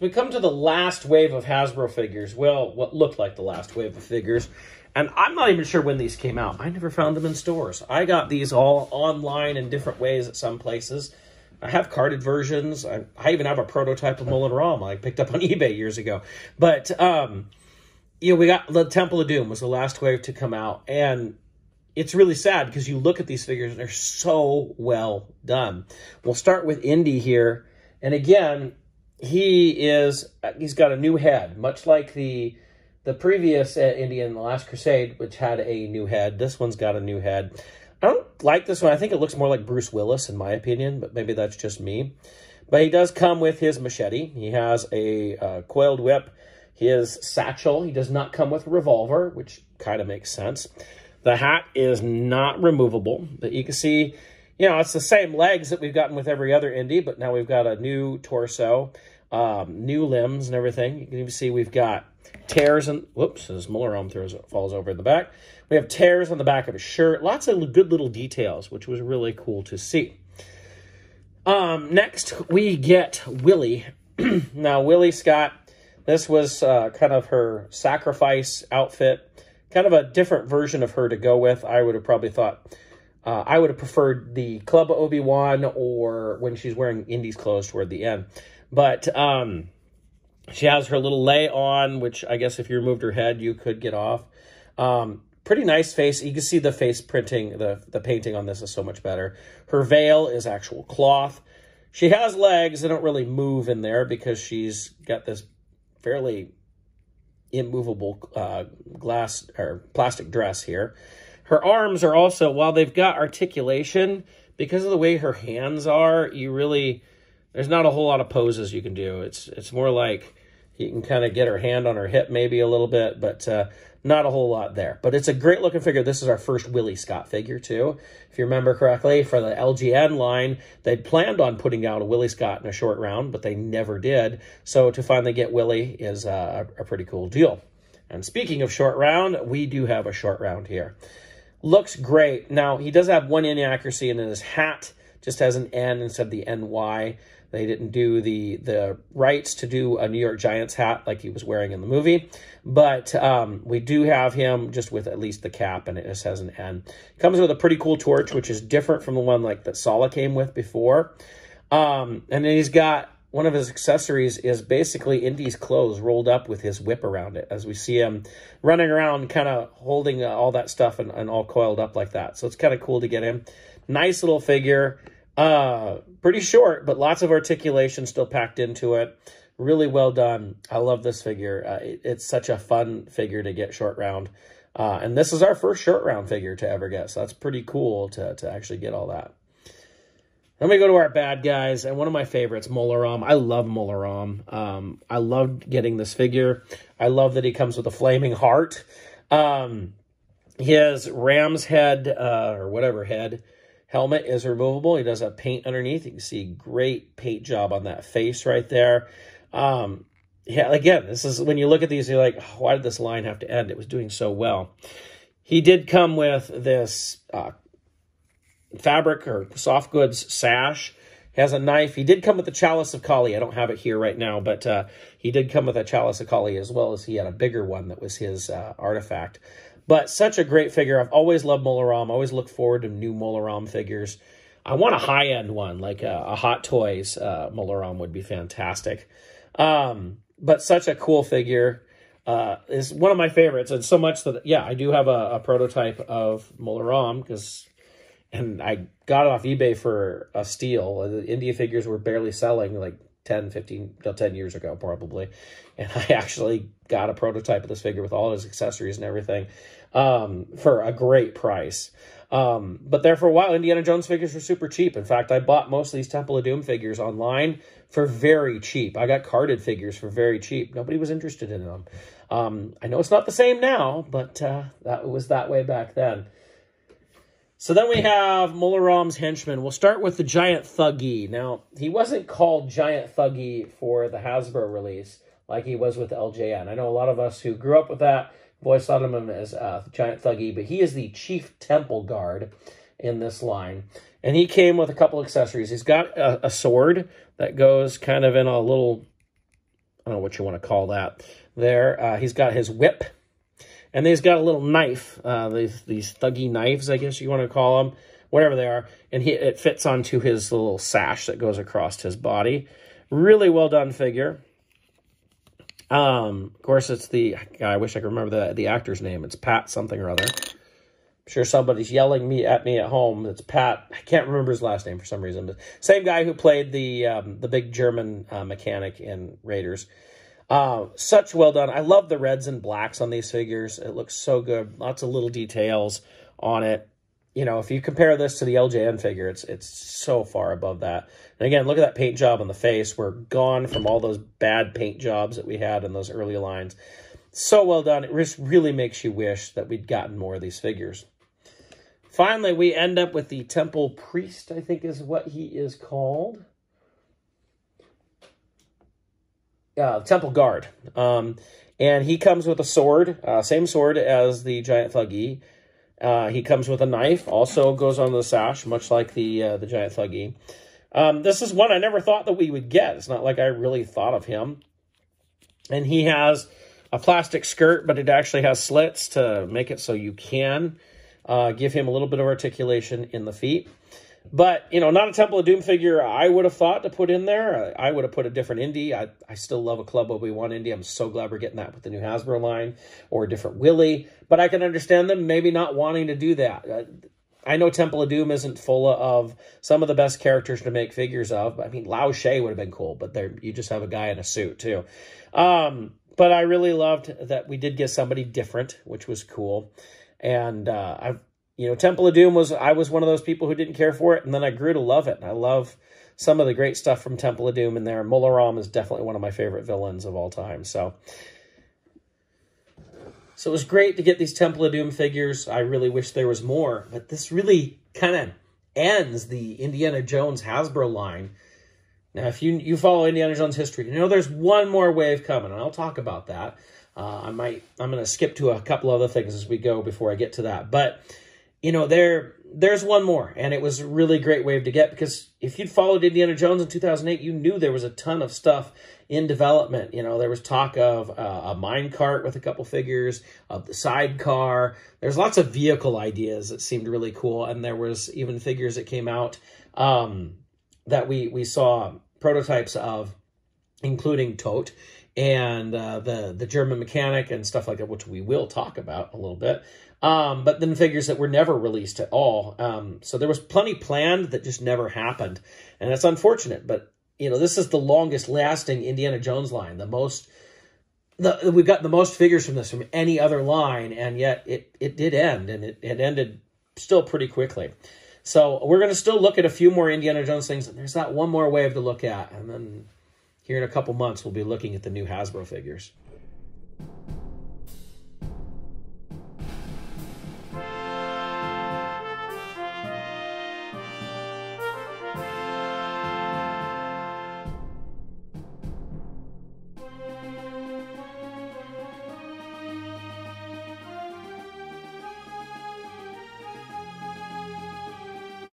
we come to the last wave of Hasbro figures. Well, what looked like the last wave of figures. And I'm not even sure when these came out. I never found them in stores. I got these all online in different ways at some places. I have carded versions. I even have a prototype of Mullen Rom I picked up on eBay years ago. But, you know, we got the Temple of Doom was the last wave to come out. And it's really sad because you look at these figures and they're so well done. We'll start with Indy here. And again, he's got a new head, much like the previous Indy in The Last Crusade, which had a new head. This one's got a new head. I don't like this one. I think it looks more like Bruce Willis, in my opinion, but maybe that's just me. But he does come with his machete. He has a coiled whip, his satchel. He does not come with a revolver, which kind of makes sense. The hat is not removable, but you can see, you know, it's the same legs that we've gotten with every other Indy, but now we've got a new torso, new limbs and everything. You can even see we've got tears and, whoops, his Muller arm falls over in the back. We have tears on the back of his shirt. Lots of good little details, which was really cool to see. Next, we get Willie. Now, Willie Scott, this was kind of her sacrifice outfit. Kind of a different version of her to go with. I would have probably thought, I would have preferred the Club of Obi-Wan or when she's wearing Indy's clothes toward the end. But she has her little lay on, which I guess if you removed her head, you could get off. Pretty nice face. You can see the face printing, the painting on this is so much better. Her veil is actual cloth. She has legs. They don't really move in there because she's got this fairly immovable glass or plastic dress here. Her arms are also, while they've got articulation, because of the way her hands are, there's not a whole lot of poses you can do. It's more like you can kind of get her hand on her hip maybe a little bit, but not a whole lot there. But it's a great looking figure. This is our first Willie Scott figure too. If you remember correctly, for the LGN line, they'd planned on putting out a Willie Scott in a short round, but they never did. So to finally get Willie is a pretty cool deal. And speaking of short round, we do have a short round here. Looks great. Now, he does have one inaccuracy in his hat. Just has an N instead of the NY. They didn't do the rights to do a New York Giants hat like he was wearing in the movie. But we do have him just with at least the cap, and it just has an N. Comes with a pretty cool torch, which is different from the one like that Sala came with before. And then he's got one of his accessories is basically Indy's clothes rolled up with his whip around it, as we see him running around kind of holding all that stuff and all coiled up like that. So it's kind of cool to get him. Nice little figure. Pretty short, but lots of articulation still packed into it. Really well done. I love this figure. It's such a fun figure to get short round. And this is our first short round figure to ever get. So that's pretty cool to actually get all that. Then we go to our bad guys, and one of my favorites, Molaram. I love Molaram. I loved getting this figure. I love that he comes with a flaming heart. His ram's head, or whatever head, helmet is removable. He does have paint underneath. You can see great paint job on that face right there. Yeah, again, this is when you look at these, you're like, oh, why did this line have to end? It was doing so well. He did come with this fabric or soft goods sash. He has a knife. He did come with the Chalice of Kali. I don't have it here right now, but he did come with a Chalice of Kali, as well as he had a bigger one that was his artifact. But such a great figure. I've always loved Molaram. I always look forward to new Molaram figures. I want a high-end one, like a Hot Toys Molaram would be fantastic. But such a cool figure. Is one of my favorites. And so much that, yeah, I do have a prototype of Molaram, and I got it off eBay for a steal. The India figures were barely selling like 10 years ago, probably. And I actually got a prototype of this figure with all his accessories and everything for a great price. But there for a while, Indiana Jones figures were super cheap. In fact, I bought most of these Temple of Doom figures online for very cheap. I got carded figures for very cheap. Nobody was interested in them. I know it's not the same now, but that was that way back then. So then we have Molaram's henchman. We'll start with the Giant Thuggy. Now, he wasn't called Giant Thuggy for the Hasbro release like he was with LJN. I know a lot of us who grew up with that voice thought of him as Giant Thuggy, but he is the Chief Temple Guard in this line. And he came with a couple accessories. He's got a sword that goes kind of in a little I don't know what you want to call that. There, he's got his whip, and he's got a little knife. These thuggy knives, I guess you want to call them, whatever they are. And it fits onto his little sash that goes across his body. Really well done figure. Of course, it's I wish I could remember the actor's name. It's Pat something or other. I'm sure somebody's yelling at me at home. It's Pat. I can't remember his last name for some reason. But same guy who played the big German mechanic in Raiders. Such well done. I love the reds and blacks on these figures. It looks so good. Lots of little details on it. You know, if you compare this to the LJN figure, it's so far above that. And again, look at that paint job on the face. We're gone from all those bad paint jobs that we had in those early lines. So well done. It just really makes you wish that we'd gotten more of these figures. Finally, we end up with the Temple Priest, I think is what he is called. Temple Guard. And he comes with a sword, same sword as the Giant Thuggy. He comes with a knife, also goes on the sash, much like the Giant Thuggy. This is one I never thought that we would get. It's not like I really thought of him. And he has a plastic skirt, but it actually has slits to make it so you can give him a little bit of articulation in the feet. But, you know, not a Temple of Doom figure I would have thought to put in there. I would have put a different indie. I still love a Club Obi-Wan indie. I'm so glad we're getting that with the new Hasbro line, or a different Willy. But I can understand them maybe not wanting to do that. I know Temple of Doom isn't full of some of the best characters to make figures of. I mean, Lao She would have been cool, but you just have a guy in a suit, too. But I really loved that we did get somebody different, which was cool. And you know, Temple of Doom I was one of those people who didn't care for it, and then I grew to love it. And I love some of the great stuff from Temple of Doom in there. Molaram is definitely one of my favorite villains of all time. So it was great to get these Temple of Doom figures. I really wish there was more, but this really kind of ends the Indiana Jones Hasbro line. Now, if you follow Indiana Jones history, you know there's one more wave coming, and I'll talk about that. I'm going to skip to a couple other things as we go before I get to that. But, you know, there's one more, and it was a really great wave to get, because if you'd followed Indiana Jones in 2008, you knew there was a ton of stuff in development. You know, there was talk of a minecart with a couple figures, of the sidecar. There's lots of vehicle ideas that seemed really cool, and there was even figures that came out that we saw prototypes of, including Tote and the German mechanic and stuff like that, which we will talk about a little bit. But then figures that were never released at all. So there was plenty planned that just never happened. And it's unfortunate, but, you know, this is the longest lasting Indiana Jones line. We've got the most figures from this from any other line, and yet it did end, and it ended still pretty quickly. So we're going to still look at a few more Indiana Jones things, and there's that one more wave to look at. And then here in a couple months, we'll be looking at the new Hasbro figures.